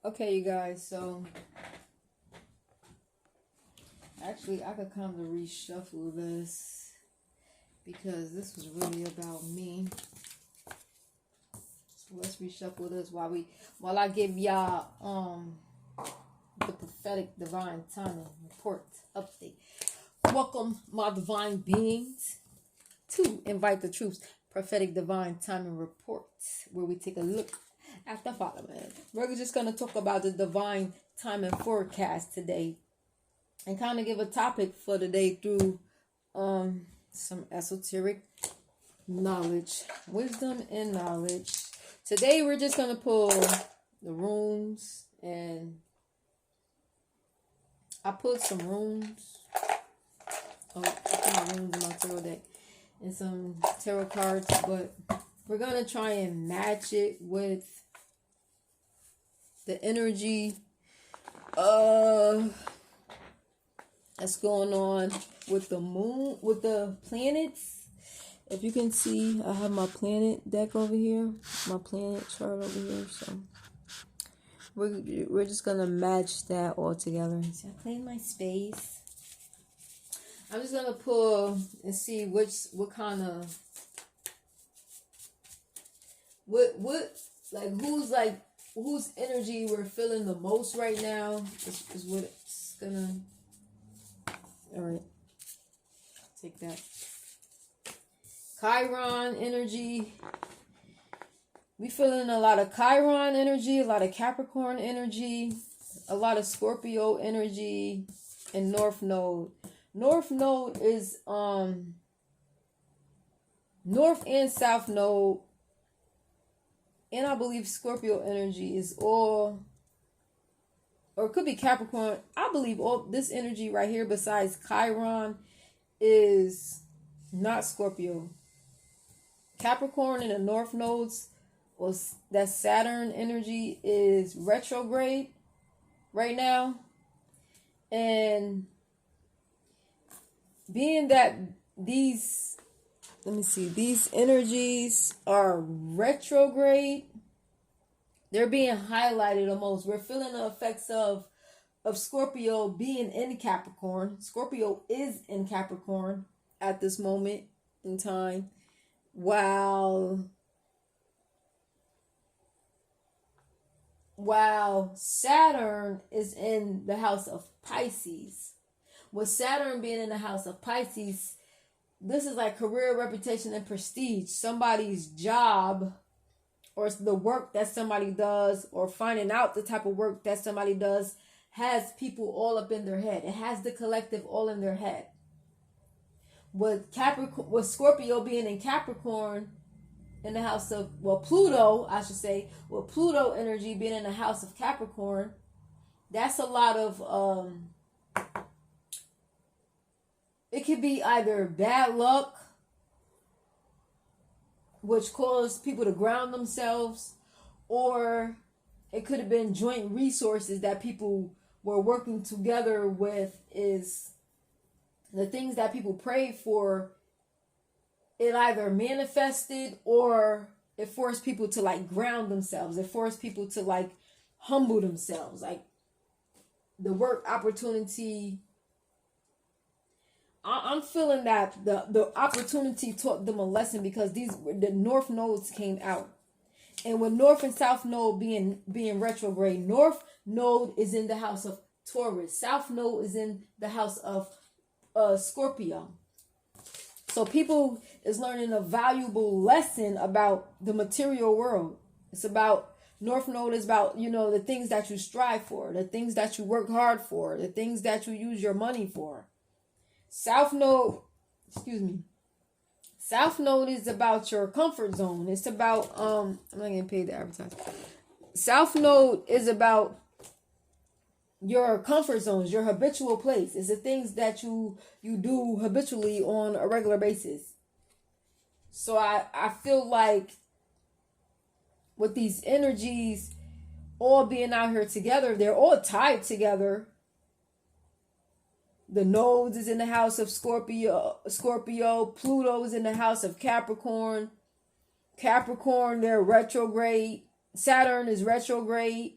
Okay, you guys, so actually I could kind of reshuffle this because this was really about me. So let's reshuffle this while I give y'all the prophetic divine timing report update. Welcome my divine beings to Invite the Troops prophetic divine timing report, where we take a look at the following. We're just going to talk about the divine timing forecast today and kind of give a topic for today through some esoteric knowledge, wisdom and knowledge. Today we're just going to pull the runes, and I pulled some runes. I put my runes in my tarot deck and some tarot cards, but we're going to try and match it with the energy that's going on with the moon, with the planets. If you can see, I have my planet deck over here, my planet chart over here. So we're just gonna match that all together. So I clean my space. I'm just gonna pull and see what kind of whose energy we're feeling the most right now is what it's gonna. All right, take that. Chiron energy. We feeling a lot of Chiron energy, a lot of Capricorn energy, a lot of Scorpio energy, and North Node. North Node is North and South Node, and I believe Scorpio energy is all, or it could be Capricorn. I believe all this energy right here besides Chiron is not Scorpio. Capricorn in the North Nodes, was that Saturn energy is retrograde right now. And being that these energies are retrograde, they're being highlighted the most. We're feeling the effects of Scorpio being in Capricorn. Scorpio is in Capricorn at this moment in time, while Saturn is in the house of Pisces. With Saturn being in the house of Pisces, this is like career, reputation, and prestige. Somebody's job, or the work that somebody does, or finding out the type of work that somebody does, has people all up in their head. It has the collective all in their head. With Scorpio being in Capricorn, in the house of, Pluto, I should say, with Pluto energy being in the house of Capricorn, that's a lot of, it could be either bad luck, which caused people to ground themselves, or it could have been joint resources that people were working together with. Is the things that people prayed for, it either manifested or it forced people to like ground themselves. It forced people to like humble themselves. Like the work opportunity, I'm feeling that the opportunity taught them a lesson, because the North Nodes came out. And with North and South Node being retrograde, North Node is in the house of Taurus. South Node is in the house of Scorpio. So people is learning a valuable lesson about the material world. It's about, North Node is about, the things that you strive for, the things that you work hard for, the things that you use your money for. South Node is about your comfort zone. It's about, I'm not getting paid to advertise. South Node is about your comfort zones, your habitual place. It's the things that you do habitually on a regular basis. So I feel like with these energies all being out here together, they're all tied together. The nodes is in the house of Scorpio. Pluto is in the house of Capricorn. They're retrograde. Saturn is retrograde.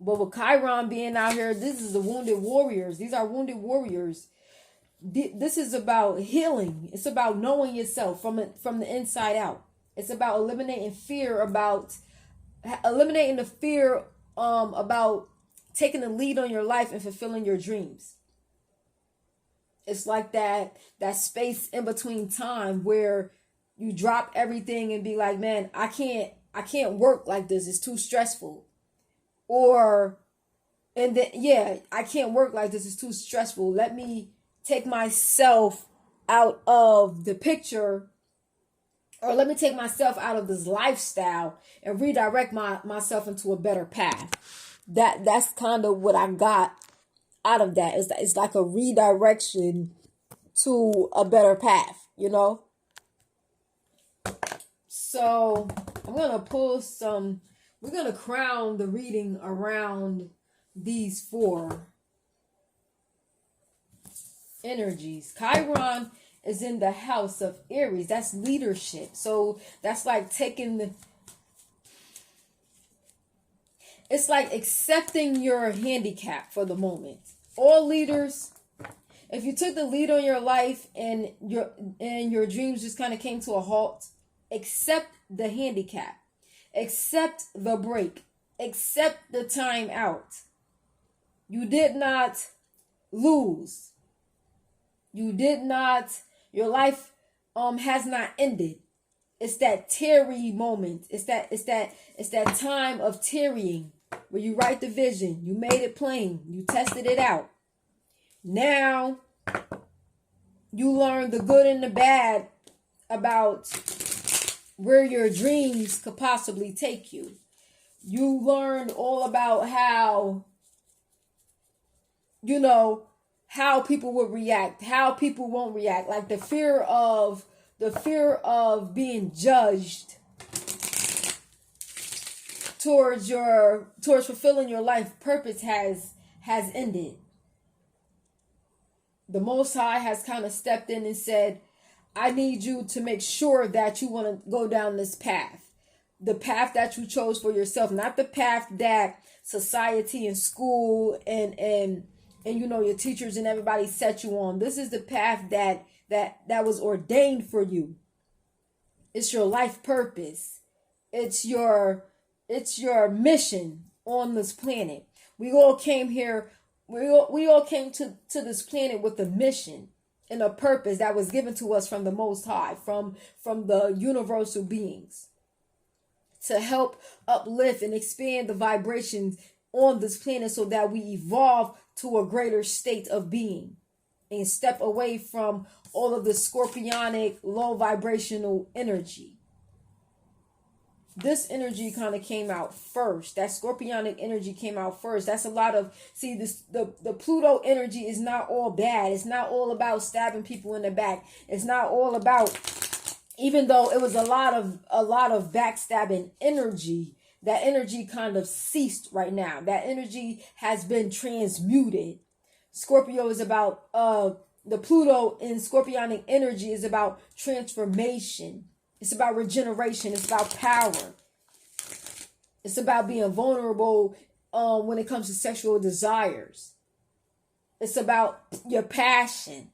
But with Chiron being out here, this is the wounded warriors. These are wounded warriors. This is about healing. It's about knowing yourself from the inside out. It's about eliminating fear, about eliminating the fear about taking the lead on your life and fulfilling your dreams. It's like that space in between time where you drop everything and be like, man, I can't work like this. It's too stressful. Or, and then, yeah, I can't work like this. It's too stressful. Let me take myself out of the picture, or let me take myself out of this lifestyle and redirect myself into a better path. That's kind of what I got out of that. It's like a redirection to a better path, you know? So I'm going to pull some, we're going to crown the reading around these 4 energies. Chiron is in the house of Aries. That's leadership. So that's like it's like accepting your handicap for the moment. All leaders, if you took the lead on your life and your dreams just kind of came to a halt, accept the handicap. Accept the break. Accept the time out. You did not lose. You did not, your life has not ended. It's that tarry moment. It's that time of tarrying where you write the vision, you made it plain, you tested it out. Now you learn the good and the bad about where your dreams could possibly take you. You learned all about how, you know, how people would react, how people won't react, like the fear of being judged towards fulfilling your life purpose has ended. The Most High has kind of stepped in and said, I need you to make sure that you want to go down this path. The path that you chose for yourself, not the path that society and school and you know your teachers and everybody set you on. This is the path that was ordained for you. It's your life purpose. It's your mission on this planet. We all came here. We all came to this planet with a mission and a purpose that was given to us from the Most High, from the universal beings, to help uplift and expand the vibrations on this planet so that we evolve to a greater state of being and step away from all of the scorpionic, low vibrational energy. This energy kind of came out first. That scorpionic energy came out first. That's a lot of, the Pluto energy is not all bad. It's not all about stabbing people in the back. It's not all about, even though it was a lot of backstabbing energy, that energy kind of ceased right now. That energy has been transmuted. Scorpio is about, the Pluto in scorpionic energy is about transformation. It's about regeneration. It's about power. It's about being vulnerable when it comes to sexual desires. It's about your passion.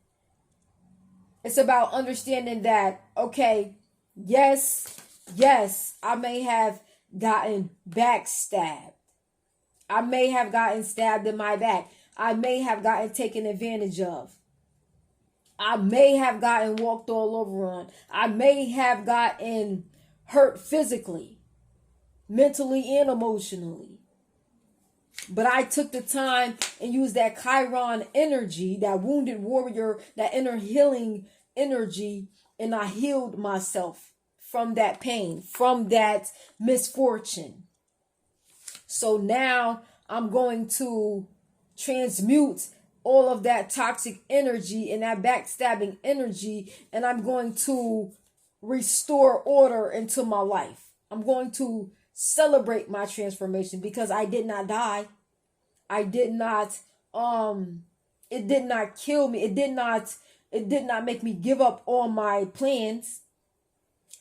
It's about understanding that, okay, yes, I may have gotten backstabbed. I may have gotten stabbed in my back. I may have gotten taken advantage of. I may have gotten walked all over on. I may have gotten hurt physically, mentally, and emotionally. But I took the time and used that Chiron energy, that wounded warrior, that inner healing energy, and I healed myself from that pain, from that misfortune. So now I'm going to transmute all of that toxic energy and that backstabbing energy, and I'm going to restore order into my life. I'm going to celebrate my transformation because I did not die. I did not, it did not kill me. It did not make me give up on my plans.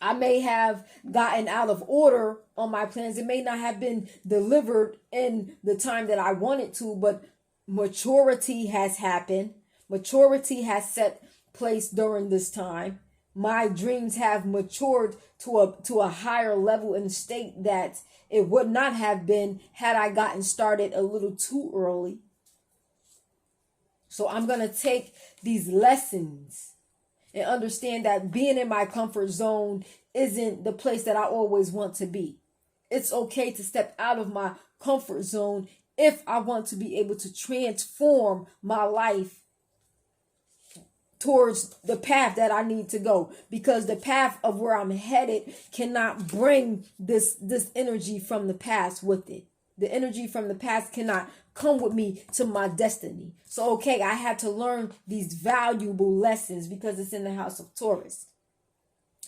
I may have gotten out of order on my plans. It may not have been delivered in the time that I wanted to, but maturity has happened. Maturity has set place during this time. My dreams have matured to a higher level and state that it would not have been had I gotten started a little too early. So I'm going to take these lessons and understand that being in my comfort zone isn't the place that I always want to be. It's okay to step out of my comfort zone if I want to be able to transform my life towards the path that I need to go, because the path of where I'm headed cannot bring this energy from the past with it. The energy from the past cannot come with me to my destiny. So, okay, I had to learn these valuable lessons because it's in the house of Taurus.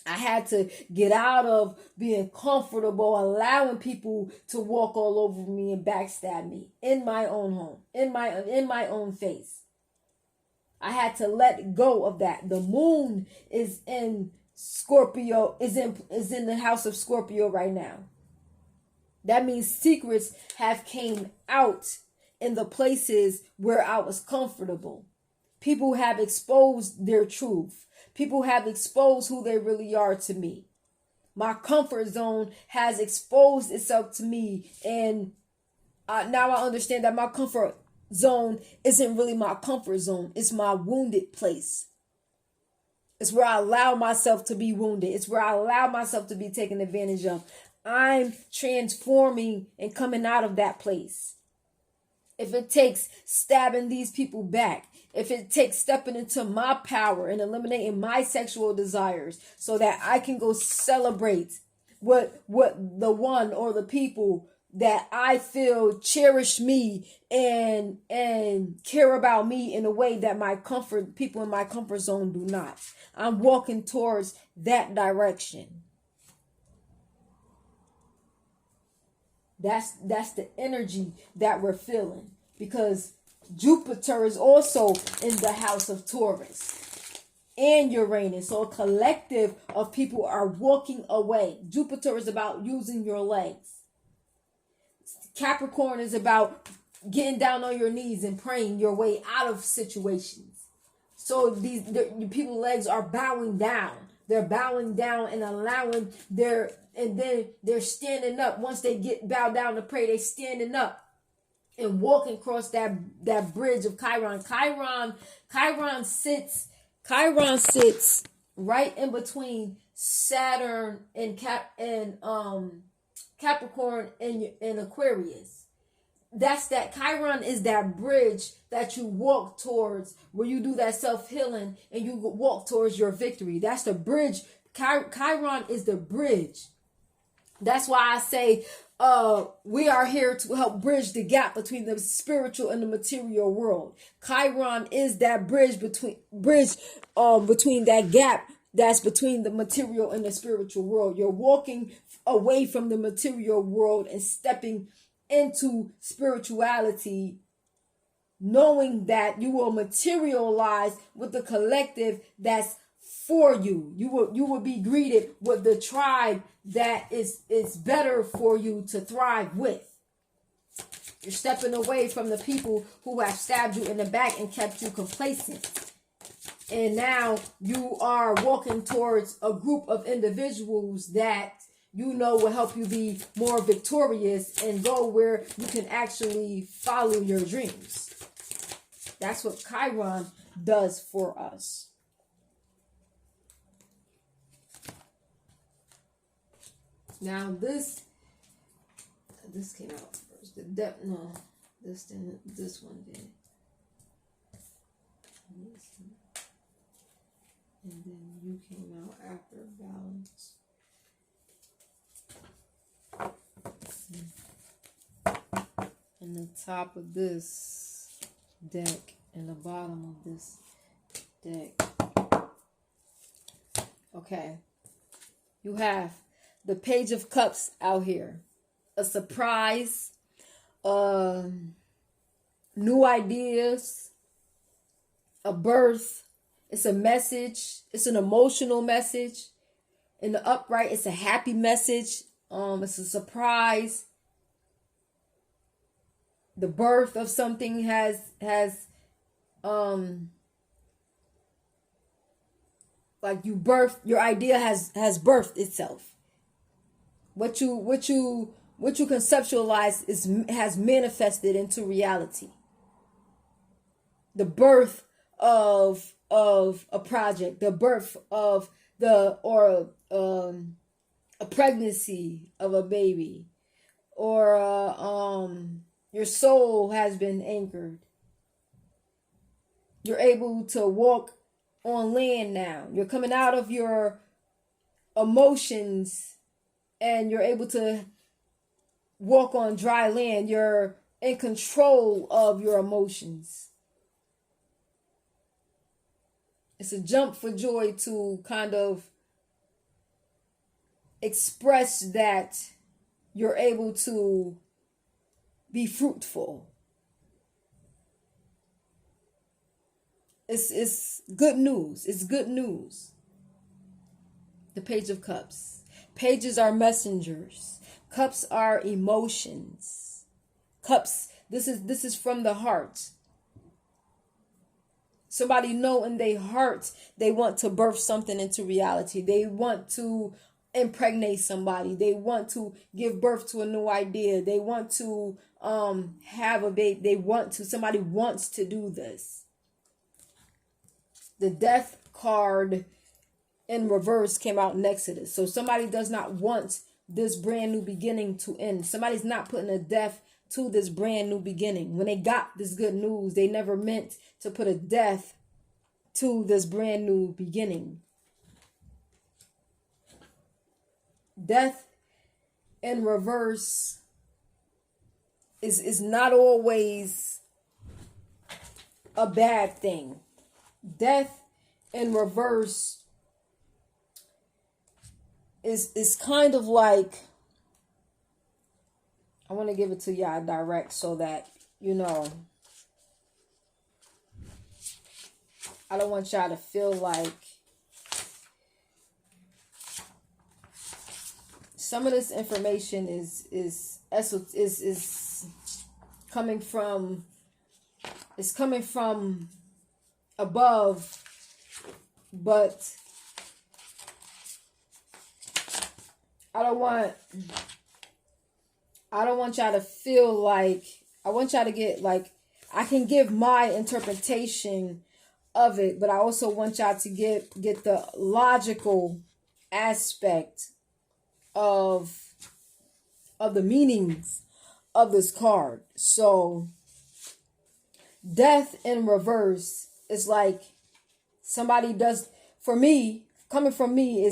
I had to get out of being comfortable, allowing people to walk all over me and backstab me in my own home, in my own face. I had to let go of that. The moon is in Scorpio, is in the house of Scorpio right now. That means secrets have came out in the places where I was comfortable. People have exposed their truth. People have exposed who they really are to me. My comfort zone has exposed itself to me. And now I understand that my comfort zone isn't really my comfort zone. It's my wounded place. It's where I allow myself to be wounded. It's where I allow myself to be taken advantage of. I'm transforming and coming out of that place. If it takes stabbing these people back, if it takes stepping into my power and eliminating my sexual desires so that I can go celebrate what the one or the people that I feel cherish me and care about me in a way that people in my comfort zone do not. I'm walking towards that direction. That's the energy that we're feeling, because Jupiter is also in the house of Taurus and Uranus. So a collective of people are walking away. Jupiter is about using your legs. Capricorn is about getting down on your knees and praying your way out of situations. So the people's legs are bowing down. They're bowing down and allowing and then they're standing up. Once they get bowed down to pray, they're standing up and walking across that bridge of Chiron. Chiron sits right in between Saturn and Capricorn and Aquarius. That's that Chiron is that bridge that you walk towards, where you do that self-healing and you walk towards your victory. That's the bridge. Chiron is the bridge. That's why I say we are here to help bridge the gap between the spiritual and the material world. Chiron is that bridge between that gap that's between the material and the spiritual world. You're walking away from the material world and stepping into spirituality, knowing that you will materialize with the collective that's for you. You will be greeted with the tribe that is better for you to thrive with. You're stepping away from the people who have stabbed you in the back and kept you complacent. And now you are walking towards a group of individuals that you know will help you be more victorious and go where you can actually follow your dreams. That's what Chiron does for us. Now this came out first. This one did. And then you came out after balance. And the top of this deck and the bottom of this deck. Okay. You have the Page of Cups out here. A surprise. New ideas. A birth. It's a message. It's an emotional message. In the upright, it's a happy message. It's a surprise. The birth of something has like you birth, your idea has birthed itself. What you conceptualize has manifested into reality. The birth of a project, the birth of a pregnancy of a baby, or your soul has been anchored. You're able to walk on land now. You're coming out of your emotions and you're able to walk on dry land. You're in control of your emotions. It's a jump for joy to kind of express that you're able to be fruitful. It's good news. It's good news. The Page of Cups. Pages are messengers. Cups are emotions. Cups, this is from the heart. Somebody know in their heart they want to birth something into reality. They want to impregnate somebody. They want to give birth to a new idea. They want to have a baby. Somebody wants to do this. The Death card in reverse came out in Exodus. So somebody does not want this brand new beginning to end. Somebody's not putting a death to this brand new beginning. When they got this good news, they never meant to put a death to this brand new beginning. Death in reverse is not always a bad thing. Death in reverse is kind of like, I want to give it to y'all direct so that you know. I don't want y'all to feel like some of this information is coming from above, but I don't want y'all to feel like, I want y'all to get like, I can give my interpretation of it, but I also want y'all to get the logical aspect of the meanings of this card. So death in reverse is like somebody does, for me, coming from me,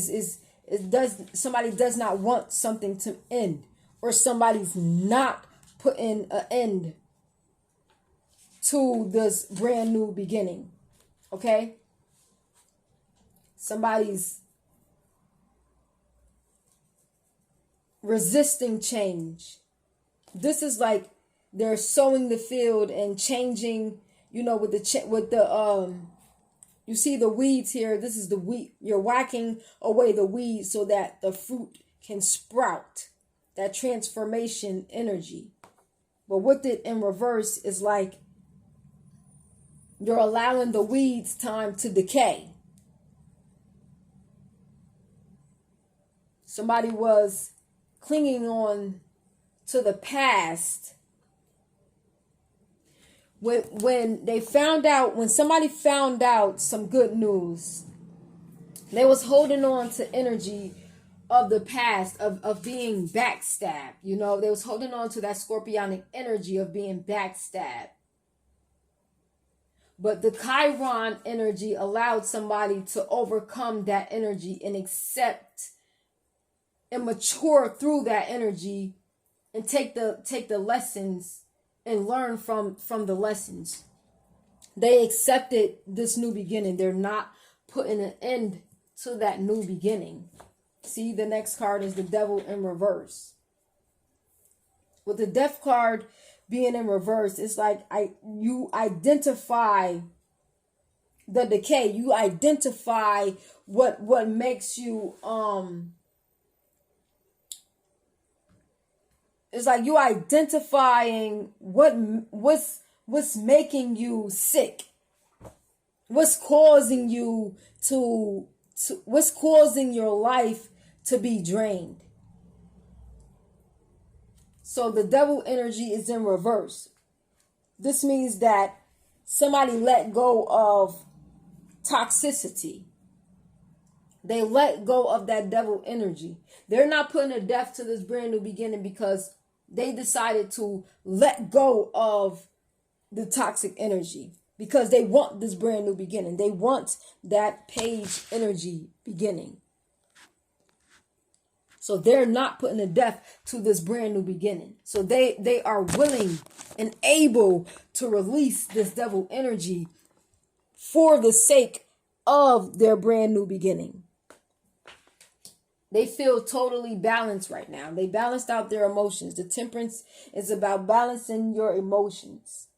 somebody does not want something to end, or somebody's not putting an end to this brand new beginning. Okay? Somebody's resisting change. This is like they're sowing the field and changing, with the you see the weeds here. This is the weed. You're whacking away the weeds so that the fruit can sprout. That transformation energy. But with it in reverse is like you're allowing the weeds time to decay. Somebody was clinging on to the past. When somebody found out some good news, they was holding on to energy of the past, of being backstabbed. They was holding on to that scorpionic energy of being backstabbed. But the Chiron energy allowed somebody to overcome that energy and accept and mature through that energy and take the lessons and learn from the lessons. They accepted this new beginning. They're not putting an end to that new beginning. See, the next card is the Devil in reverse. With the Death card being in reverse, it's like you identify the decay. You identify what makes you it's like you identifying what's making you sick, what's causing you to what's causing your life to be drained. So the devil energy is in reverse. This means that somebody let go of toxicity. They let go of that devil energy. They're not putting a death to this brand new beginning because they decided to let go of the toxic energy because they want this brand new beginning. They want that page energy beginning. So they're not putting a death to this brand new beginning. So they are willing and able to release this devil energy for the sake of their brand new beginning. They feel totally balanced right now. They balanced out their emotions. The temperance is about balancing your emotions.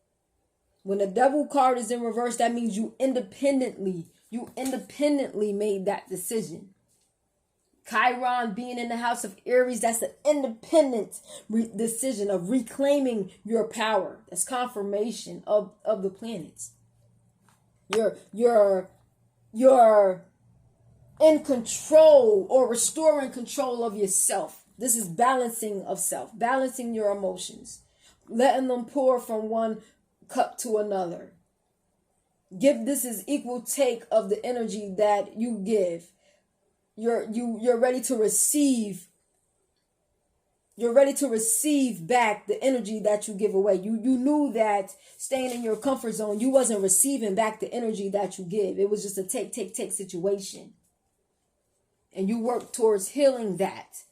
When the devil card is in reverse, that means you independently made that decision. Chiron being in the house of Aries, that's an independent decision of reclaiming your power. That's confirmation of the planets. You're in control or restoring control of yourself. This is balancing of self, balancing your emotions, letting them pour from one cup to another. This is equal take of the energy that you give. You're ready to receive. You're ready to receive back the energy that you give away. You knew that staying in your comfort zone, you wasn't receiving back the energy that you give. It was just a take situation. And you work towards healing that.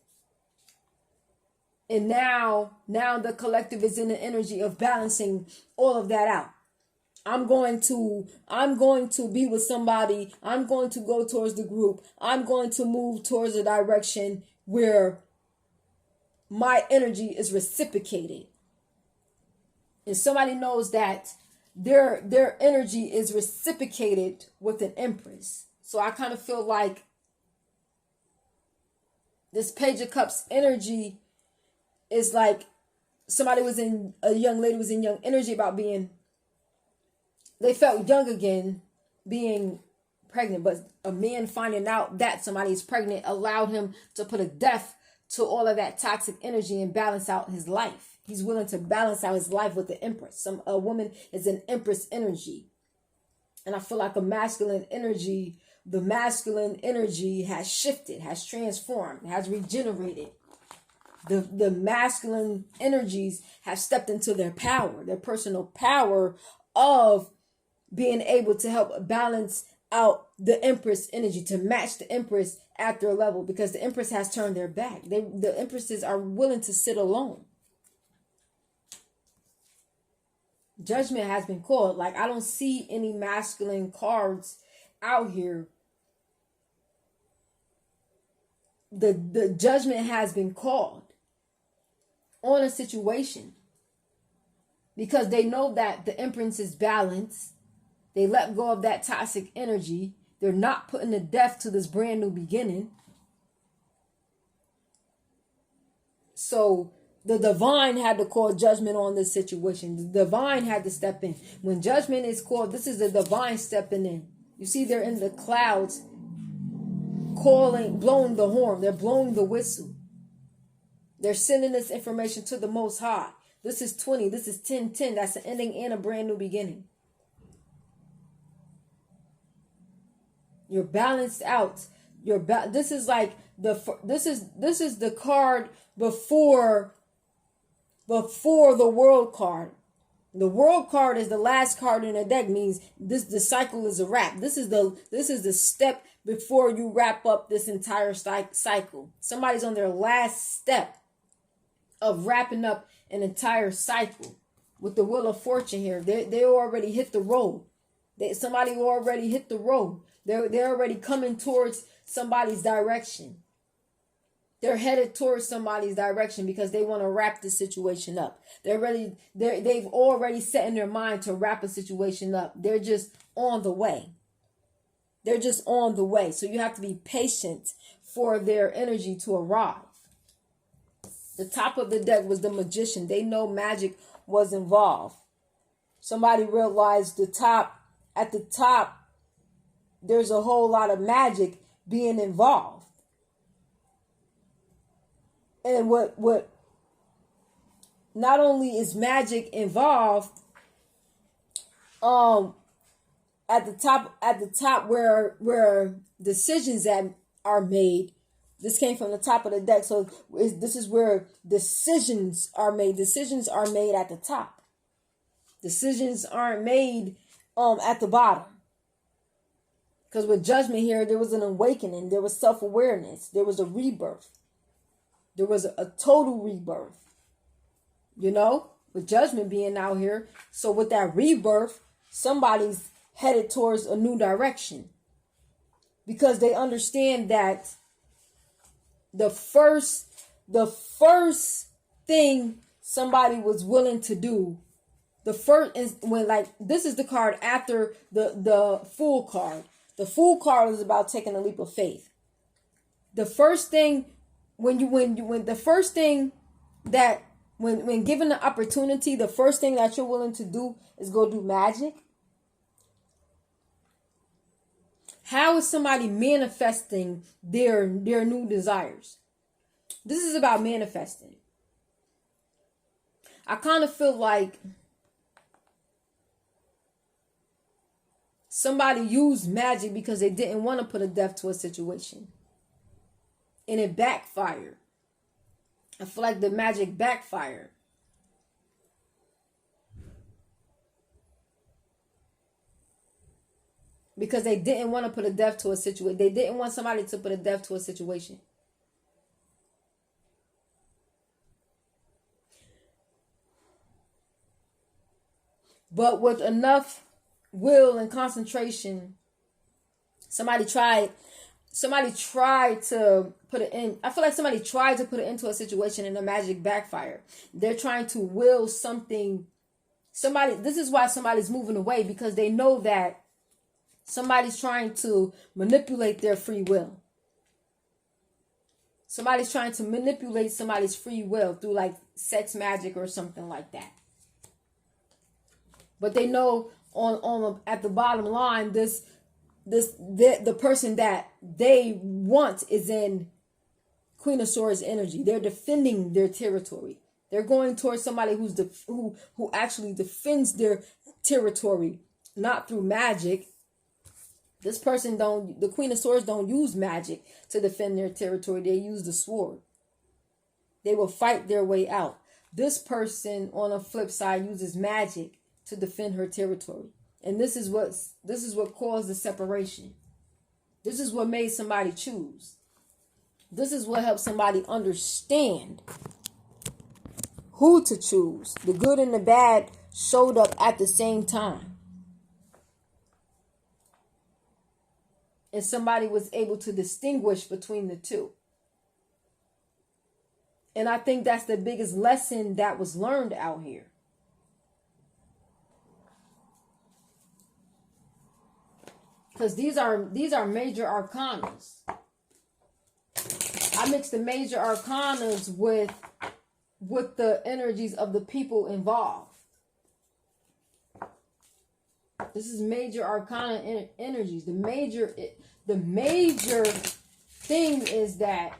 And now the collective is in the energy of balancing all of that out. I'm going to be with somebody. I'm going to go towards the group. I'm going to move towards a direction where my energy is reciprocated. And somebody knows that their energy is reciprocated with an Empress. So I kind of feel like this Page of Cups energy is like a young lady was in young energy about they felt young again being pregnant, but a man finding out that somebody is pregnant allowed him to put a death to all of that toxic energy and balance out his life. He's willing to balance out his life with the Empress. A woman is an Empress energy. And I feel like the masculine energy has shifted, has transformed, has regenerated. The masculine energies have stepped into their power, their personal power of being able to help balance out the Empress energy, to match the Empress at their level, because the Empress has turned their back. The Empresses are willing to sit alone. Judgment has been called. Like, I don't see any masculine cards out here. The judgment has been called on a situation because they know that the Empress is balanced. They let go of that toxic energy. They're not putting a death to this brand new beginning. So the divine had to call judgment on this situation. The divine had to step in. When judgment is called, this is the divine stepping in. You see, they're in the clouds blowing the horn. They're blowing the whistle. They're sending this information to the Most High. This is 20. This is 10:10. That's an ending and a brand new beginning. You're balanced out. This is like this is the card before the world card. The world card is the last card in the deck, means the cycle is a wrap. This is the step before you wrap up this entire cycle. Somebody's on their last step of wrapping up an entire cycle. With the Wheel of Fortune here, they already hit the road. Somebody already hit the road. They're already coming towards somebody's direction. They're headed towards somebody's direction because they want to wrap the situation up. They've already set in their mind to wrap a situation up. They're just on the way. They're just on the way. So you have to be patient for their energy to arrive. The top of the deck was the Magician. They know magic was involved. Somebody realized at the top, there's a whole lot of magic being involved. And what not only is magic involved, at the top where decisions that are made. This came from the top of the deck, so this is where decisions are made. Decisions are made at the top. Decisions aren't made at the bottom. Because with Judgment here, there was an awakening. There was self-awareness. There was a rebirth. There was a total rebirth. You know, with Judgment being out here. So with that rebirth, somebody's headed towards a new direction. Because they understand that the first thing somebody was willing to do, the first is when, like, this is the card after the Fool card. The Fool card is about taking a leap of faith. The first thing when given the opportunity, the first thing that you're willing to do is go do magic. How is somebody manifesting their new desires? This is about manifesting. I kind of feel like somebody used magic because they didn't want to put a death to a situation. And it backfired. I feel like the magic backfired. Because they didn't want to put a death to a situation. They didn't want somebody to put a death to a situation. But with enough will and concentration, somebody tried to put it in. I feel like somebody tried to put it into a situation and the magic backfire. They're trying to will something. This is why somebody's moving away, because they know that somebody's trying to manipulate their free will. Somebody's trying to manipulate somebody's free will through like sex magic or something like that. But they know at the bottom line, the person that they want is in Queen of Swords energy. They're defending their territory. They're going towards somebody who actually defends their territory, not through magic. This person the Queen of Swords don't use magic to defend their territory. They use the sword. They will fight their way out. This person, on the flip side, uses magic to defend her territory. And this is what caused the separation. This is what made somebody choose. This is what helped somebody understand who to choose. The good and the bad showed up at the same time. And somebody was able to distinguish between the two. And I think that's the biggest lesson that was learned out here. Because these are major arcanas. I mix the major arcanas with the energies of the people involved. This is major arcana energies. The major thing is that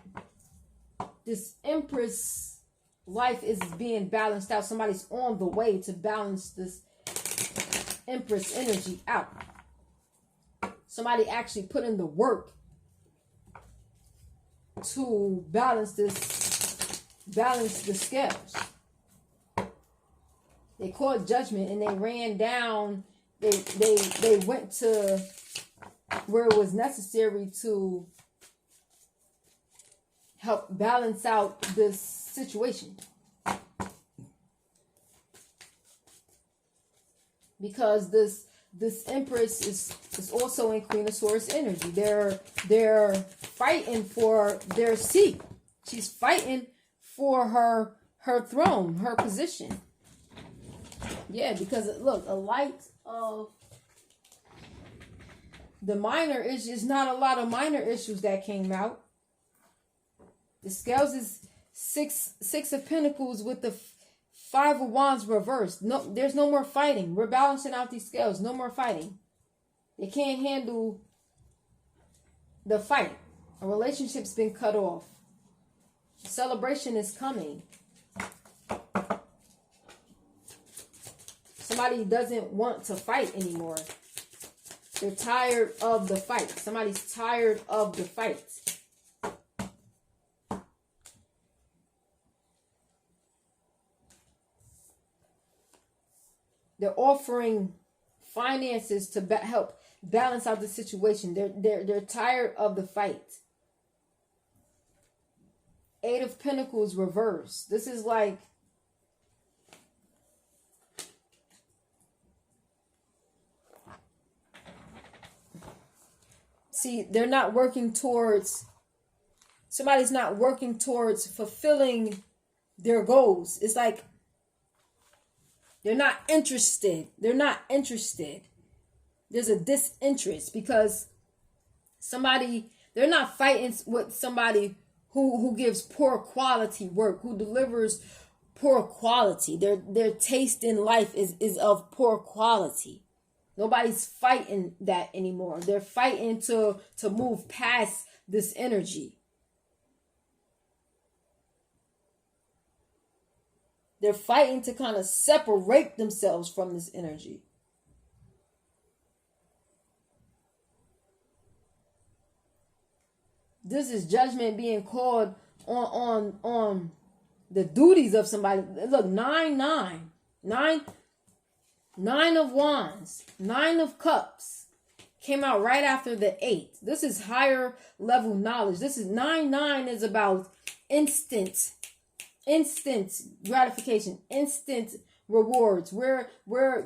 this Empress life is being balanced out. Somebody's on the way to balance this Empress energy out. Somebody actually put in the work to balance the scales. They caught Judgment and they ran down. They went to where it was necessary to help balance out this situation. Because this Empress is also in Queen of Swords energy. They're fighting for their seat. She's fighting for her throne, her position. Yeah, because look, a light of The minor issues, not a lot of minor issues that came out. The scales is six of pentacles with the five of wands reversed. No, there's no more fighting. We're balancing out these scales. No more fighting. They can't handle the fight. A relationship's been cut off. Celebration is coming. Somebody doesn't want to fight anymore. They're tired of the fight. Somebody's tired of the fight. They're offering finances to help balance out the situation. They're tired of the fight. Eight of Pentacles reversed. This is like, see, they're not working towards, somebody's not working towards fulfilling their goals. It's like they're not interested. They're not interested. There's a disinterest because they're not fighting with somebody who gives poor quality work, who delivers poor quality. Their taste in life is of poor quality. Nobody's fighting that anymore. They're fighting to move past this energy. They're fighting to kind of separate themselves from this energy. This is judgment being called on the duties of somebody. Look, 9 of wands, 9 of cups came out right after the 8. This is higher level knowledge. This is 9 is about instant gratification, instant rewards. Where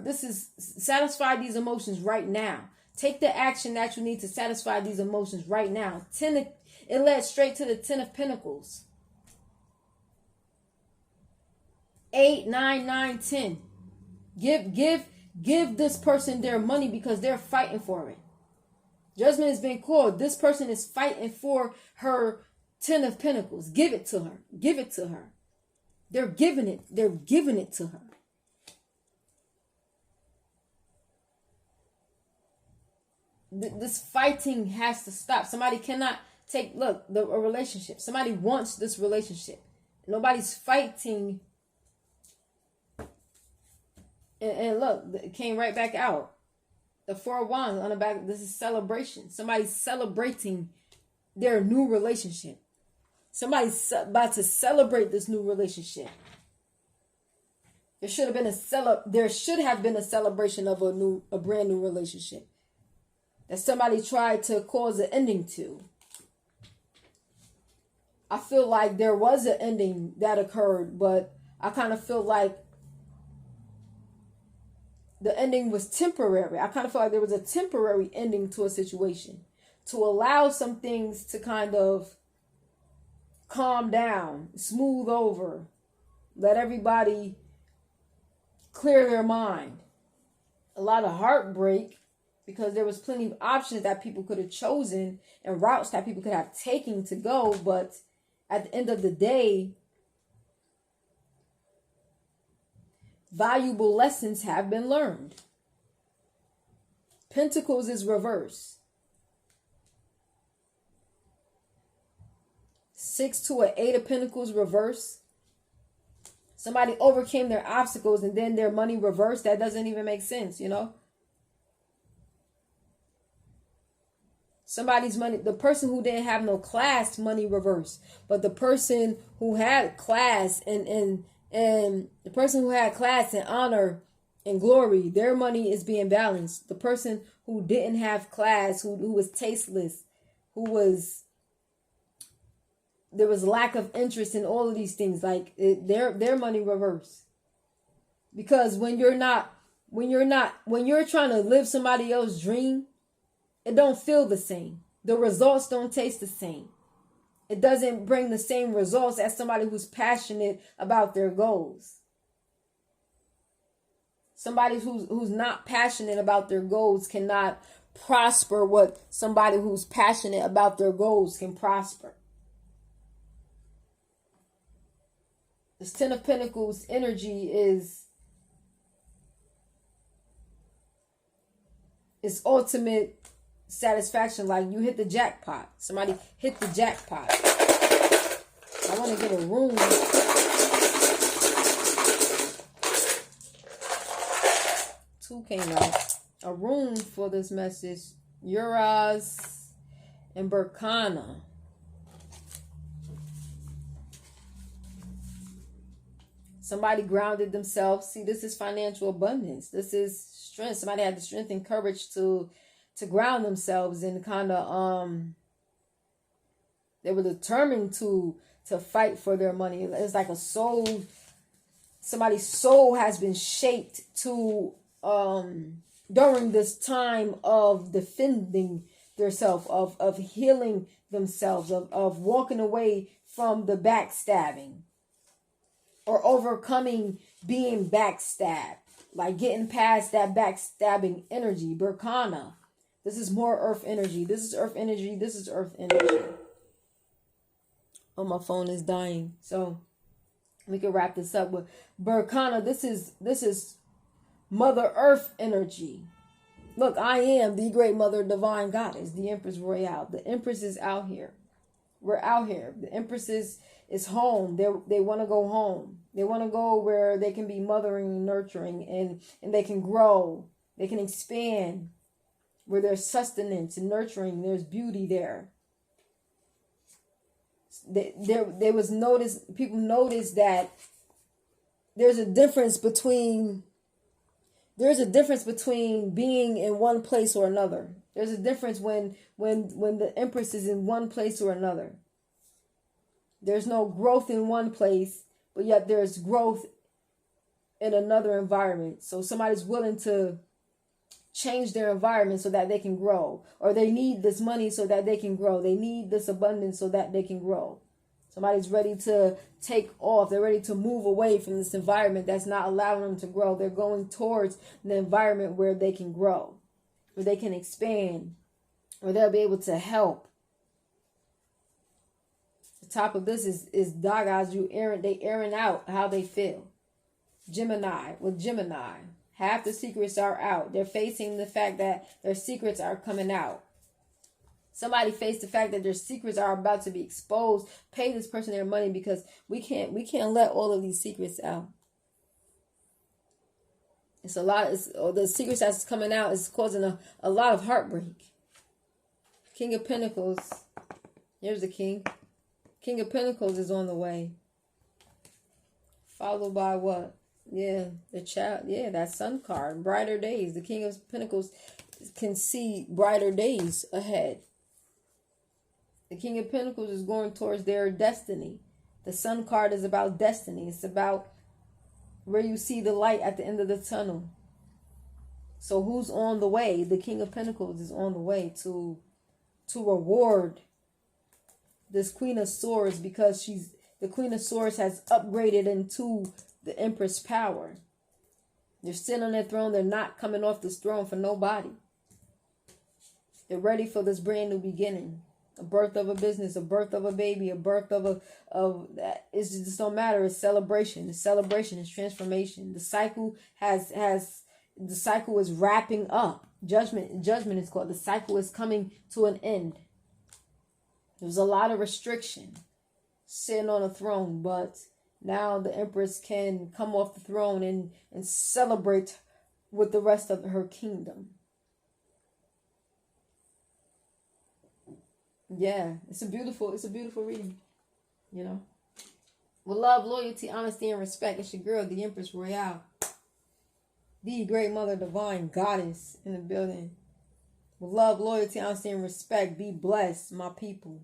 this is satisfy these emotions right now. Take the action that you need to satisfy these emotions right now. It led straight to the 10 of Pentacles. 8, 9, 9, 10. Give this person their money because they're fighting for it. Judgment has been called. This person is fighting for her 10 of Pentacles. Give it to her. Give it to her. They're giving it. They're giving it to her. This fighting has to stop. Somebody cannot a relationship. Somebody wants this relationship. Nobody's fighting. And look, it came right back out. The 4 of wands on the back. This is celebration. Somebody's celebrating their new relationship. Somebody's about to celebrate this new relationship. There should have been a celebration of a brand new relationship that somebody tried to cause an ending to. I feel like there was an ending that occurred, but I kind of feel like the ending was temporary. I kind of feel like there was a temporary ending to a situation to allow some things to kind of calm down, smooth over, let everybody clear their mind. A lot of heartbreak because there was plenty of options that people could have chosen and routes that people could have taken to go, but at the end of the day, valuable lessons have been learned. Pentacles is reverse. 6 to an 8 of Pentacles reverse. Somebody overcame their obstacles and then their money reversed. That doesn't even make sense, you know? Somebody's money, the person who didn't have no class, money reversed. But the person who had class and the person who had class and honor and glory, their money is being balanced. The person who didn't have class, who was tasteless, there was lack of interest in all of these things, like their money reversed. Because when you're trying to live somebody else's dream, it don't feel the same. The results don't taste the same. It doesn't bring the same results as somebody who's passionate about their goals. Somebody who's not passionate about their goals cannot prosper what somebody who's passionate about their goals can prosper. This Ten of Pentacles energy is ultimate satisfaction. Like you hit the jackpot. Somebody hit the jackpot. I want to get a room. Two came out. A room for this message. Uras and Berkana. Somebody grounded themselves. See, this is financial abundance. This is strength. Somebody had the strength and courage to ground themselves and kind of they were determined to fight for their money. It's like a soul. Somebody's soul has been shaped to during this time of defending themselves, of healing themselves, of walking away from the backstabbing. Or overcoming being backstabbed. Like getting past that backstabbing energy. Berkana. This is more earth energy. This is earth energy. This is earth energy. Oh, my phone is dying. So we can wrap this up with Berkana. This is Mother Earth energy. Look, I am the great Mother Divine Goddess. The Empress Royale. The Empress is out here. We're out here. The Empress is home. They want to go home. They want to go where they can be mothering and nurturing and they can grow. They can expand. Where there's sustenance and nurturing. There's beauty there. There was notice. People noticed that there's a difference between being in one place or another. There's a difference when the Empress is in one place or another. There's no growth in one place, but yet there's growth in another environment. So somebody's willing to change their environment so that they can grow. Or they need this money so that they can grow. They need this abundance so that they can grow. Somebody's ready to take off. They're ready to move away from this environment that's not allowing them to grow. They're going towards the environment where they can grow, where they can expand, where they'll be able to help. The top of this is Dagas. They airing out how they feel. Gemini. With Gemini, half the secrets are out. They're facing the fact that their secrets are coming out. Somebody faced the fact that their secrets are about to be exposed. Pay this person their money because we can't let all of these secrets out. It's a lot. The secrets that's coming out is causing a lot of heartbreak. King of Pentacles. Here's the King. King of Pentacles is on the way. Followed by what? Yeah, the child. Yeah, that Sun card. Brighter days. The King of Pentacles can see brighter days ahead. The King of Pentacles is going towards their destiny. The Sun card is about destiny. It's about where you see the light at the end of the tunnel. So who's on the way? The King of Pentacles is on the way to reward this Queen of Swords, because the Queen of Swords has upgraded into the Empress power. They're sitting on their throne. They're not coming off this throne for nobody. They're ready for this brand new beginning. A birth of a business, a birth of a baby, a birth of it just don't matter. It's celebration. It's celebration. It's transformation. The cycle the cycle is wrapping up. Judgment is called. The cycle is coming to an end. There's a lot of restriction sitting on a throne, but now the Empress can come off the throne and celebrate with the rest of her kingdom. Yeah, it's a beautiful reading, you know. With love, loyalty, honesty, and respect, it's your girl, the Empress Royale. The great Mother Divine Goddess in the building. With love, loyalty, honesty, and respect, be blessed, my people.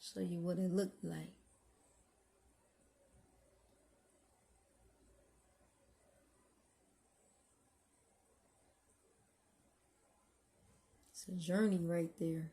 Show you what it looked like. It's a journey right there.